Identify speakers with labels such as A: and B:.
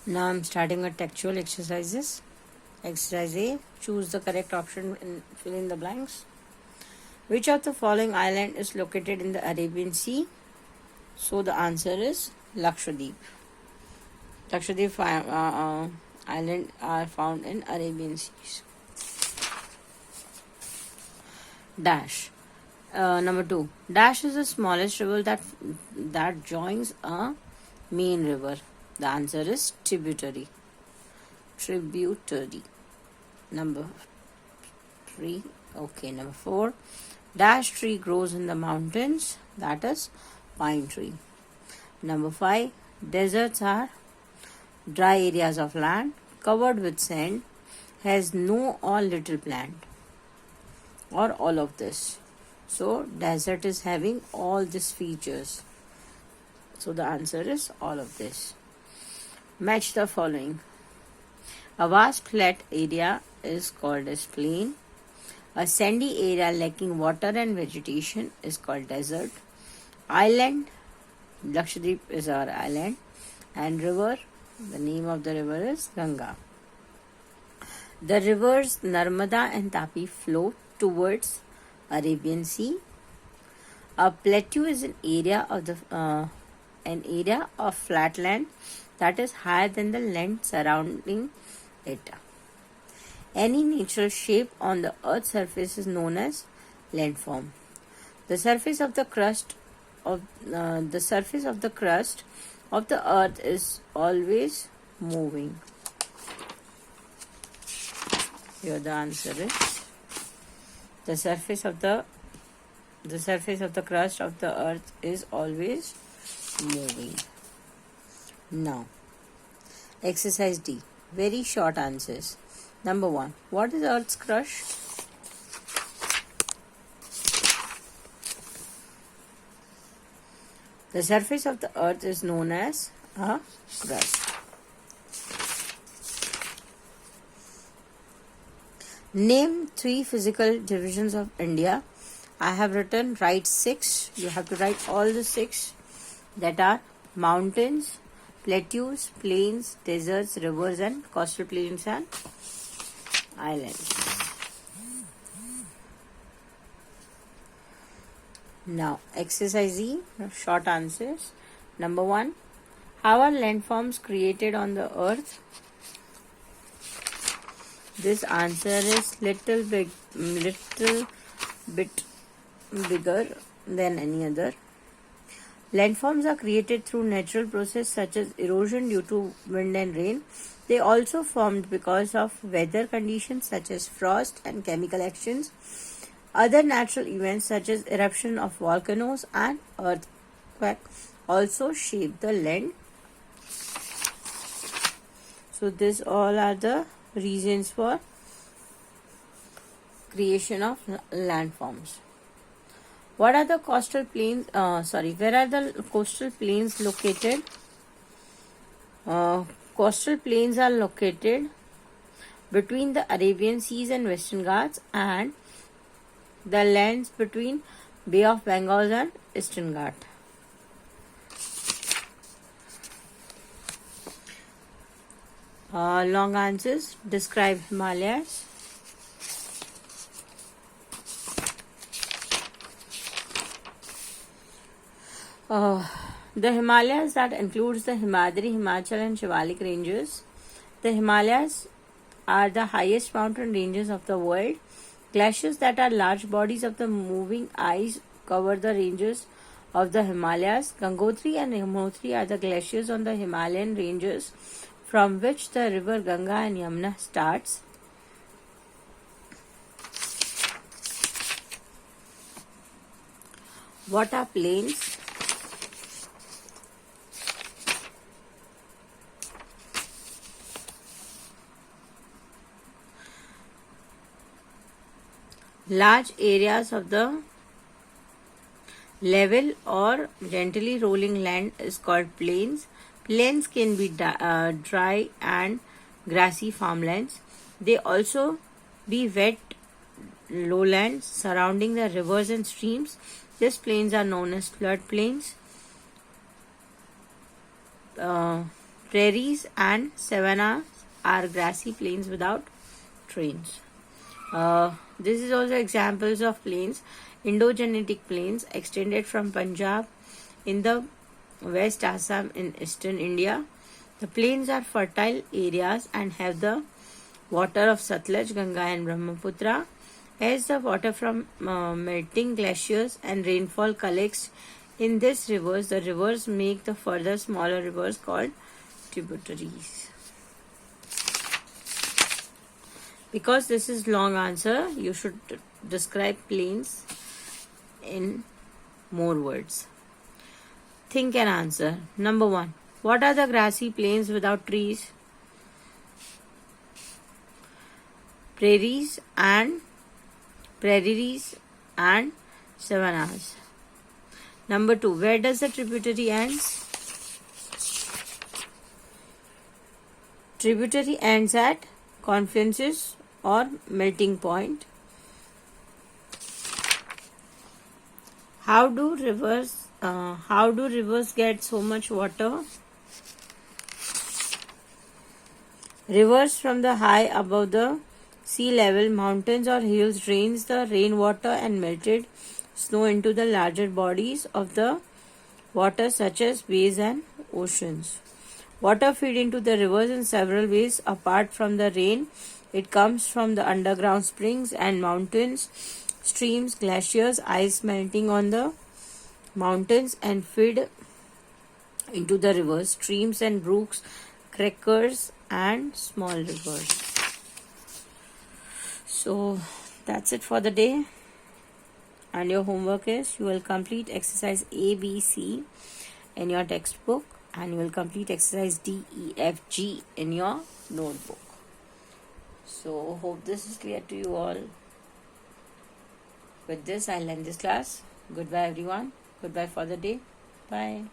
A: Now I'm starting with textual exercises. Exercise A. Choose the correct option and fill in the blanks. Which of the following island is located in the Arabian Sea? So the answer is Lakshadweep. Lakshadweep island are found in Arabian Seas. Dash. Number 2. Dash is the smallest river that joins a main river. The answer is tributary. Tributary. Number 3. Okay, number 4. Dash tree grows in the mountains. That is pine tree. Number 5. Deserts are dry areas of land covered with sand, has no or little plant, or all of this. So desert is having all these features. So the answer is all of this. Match the following. A vast flat area is called as plain. A sandy area lacking water and vegetation is called desert. Island, Lakshadweep is our island. And river, the name of the river is Ganga. The rivers Narmada and Tapi flow towards Arabian Sea. A plateau is an area of flat land that is higher than the land surrounding it. Any natural shape on the Earth's surface is known as landform. The surface of the crust of the Earth is always moving. Here the answer is the surface of the crust of the Earth is always moving. Now, exercise D. Very short answers. Number 1. What is Earth's crust? The surface of the Earth is known as a crust. Name 3 physical divisions of India. I have written write 6. You have to write all the 6 that are mountains, plateaus, plains, deserts, rivers and coastal plains and islands. Now, exercise E, short answers. Number 1. How are landforms created on the earth? This answer is little bit bigger than any other. Landforms are created through natural processes such as erosion due to wind and rain. They also formed because of weather conditions such as frost and chemical actions. Other natural events such as eruption of volcanoes and earthquake also shape the land. So these all are the reasons for creation of landforms. What are the coastal plains? Where are the coastal plains located? Coastal plains are located between the Arabian Seas and Western Ghats and the lands between Bay of Bengal and Eastern Ghat. Long answers. Describe Himalayas. The Himalayas, that includes the Himadri, Himachal and Shivalik ranges. The Himalayas are the highest mountain ranges of the world. Glaciers that are large bodies of the moving ice cover the ranges of the Himalayas. Gangotri and Yamunotri are the glaciers on the Himalayan ranges from which the river Ganga and Yamuna starts. What are plains? Large areas of the level or gently rolling land is called plains. Plains can be dry and grassy farmlands. They also be wet lowlands surrounding the rivers and streams. These plains are known as flood plains. Prairies and savannas are grassy plains without trains. This is also examples of plains. Indo-Gangetic plains extended from Punjab in the West Assam in eastern India. The plains are fertile areas and have the water of Satluj, Ganga and Brahmaputra. As the water from melting glaciers and rainfall collects in these rivers, the rivers make the further smaller rivers called tributaries. Because this is long answer, you should describe plains in more words. Think and answer. Number 1. What are the grassy plains without trees? Prairies and savannas. Number 2. Where does the tributary ends? Tributary ends at confluences or melting point. How do rivers get so much water? Rivers from the high above the sea level, mountains or hills drains the rainwater and melted snow into the larger bodies of the water such as bays and oceans. Water feed into the rivers in several ways. Apart from the rain, it comes from the underground springs and mountains, streams, glaciers, ice melting on the mountains and feed into the rivers, streams and brooks, creeks and small rivers. So that's it for the day. And your homework is you will complete exercise A, B, C in your textbook and you will complete exercise D, E, F, G in your notebook. So hope this is clear to you all. With this, I'll end this class. Goodbye everyone. Goodbye for the day. Bye.